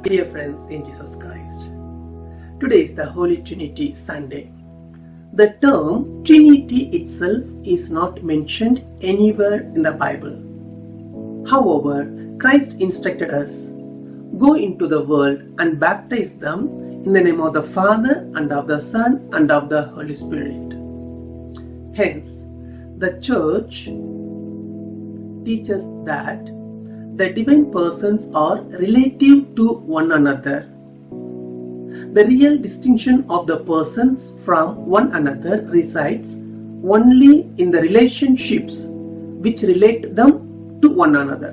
Dear friends in Jesus Christ, today is the Holy Trinity Sunday. The term Trinity itself is not mentioned anywhere in the Bible. However, Christ instructed us, go into the world and baptize them in the name of the Father and of the Son and of the Holy Spirit. Hence, the Church teaches that the divine persons are relative to one another. The real distinction of the persons from one another resides only in the relationships which relate them to one another.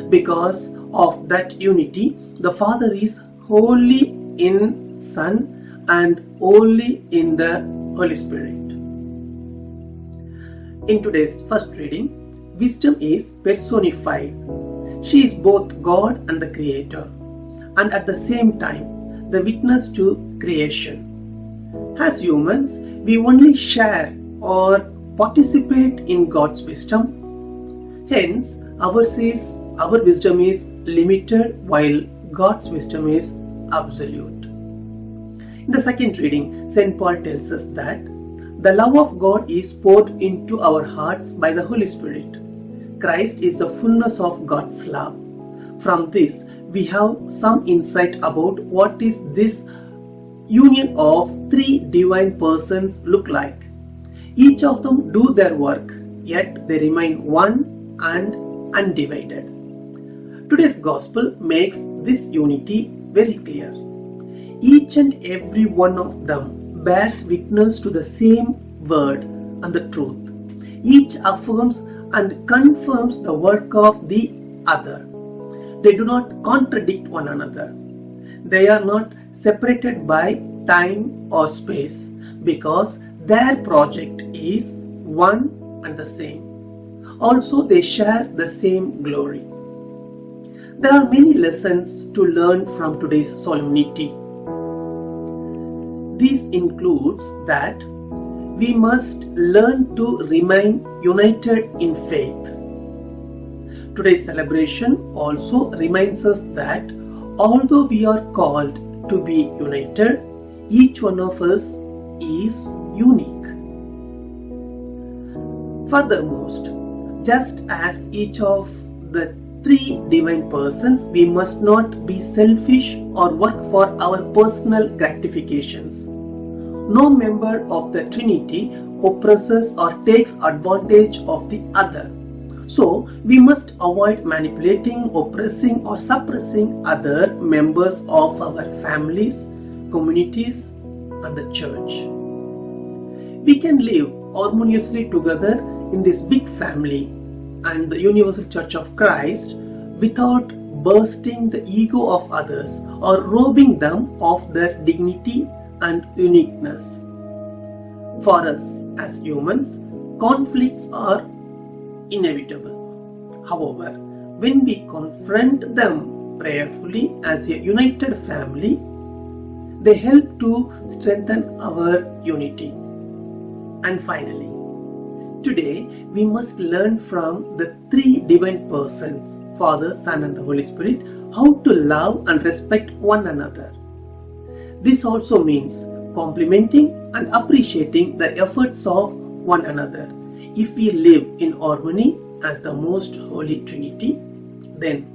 Because of that unity, the Father is wholly in Son and wholly in the Holy Spirit. In today's first reading, wisdom is personified. She is both God and the Creator, and at the same time, the witness to creation. As humans, we only share or participate in God's wisdom. Hence, our wisdom is limited while God's wisdom is absolute. In the second reading, St. Paul tells us that the love of God is poured into our hearts by the Holy Spirit. Christ is the fullness of God's love. From this, we have some insight about what is this union of three divine persons look like. Each of them do their work, yet they remain one and undivided. Today's gospel makes this unity very clear. Each and every one of them bears witness to the same word and the truth. Each affirms and confirms the work of the other. They do not contradict one another. They are not separated by time or space because their project is one and the same. Also, they share the same glory. There are many lessons to learn from today's solemnity. This includes that we must learn to remain united in faith. Today's celebration also reminds us that although we are called to be united, each one of us is unique. Furthermore, just as each of the three divine persons, we must not be selfish or work for our personal gratifications. No member of the Trinity oppresses or takes advantage of the other. So, we must avoid manipulating, oppressing or suppressing other members of our families, communities and the church. We can live harmoniously together in this big family and the universal Church of Christ without bursting the ego of others or robbing them of their dignity and uniqueness. For us as humans, conflicts are inevitable. However, when we confront them prayerfully as a united family, they help to strengthen our unity. And finally, today we must learn from the three divine persons, Father, Son and the Holy Spirit, how to love and respect one another. This also means complimenting and appreciating the efforts of one another. If we live in harmony as the most holy Trinity, then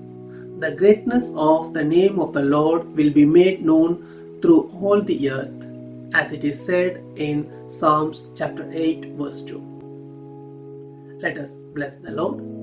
the greatness of the name of the Lord will be made known through all the earth, as it is said in Psalms chapter 8 verse 2. Let us bless the Lord.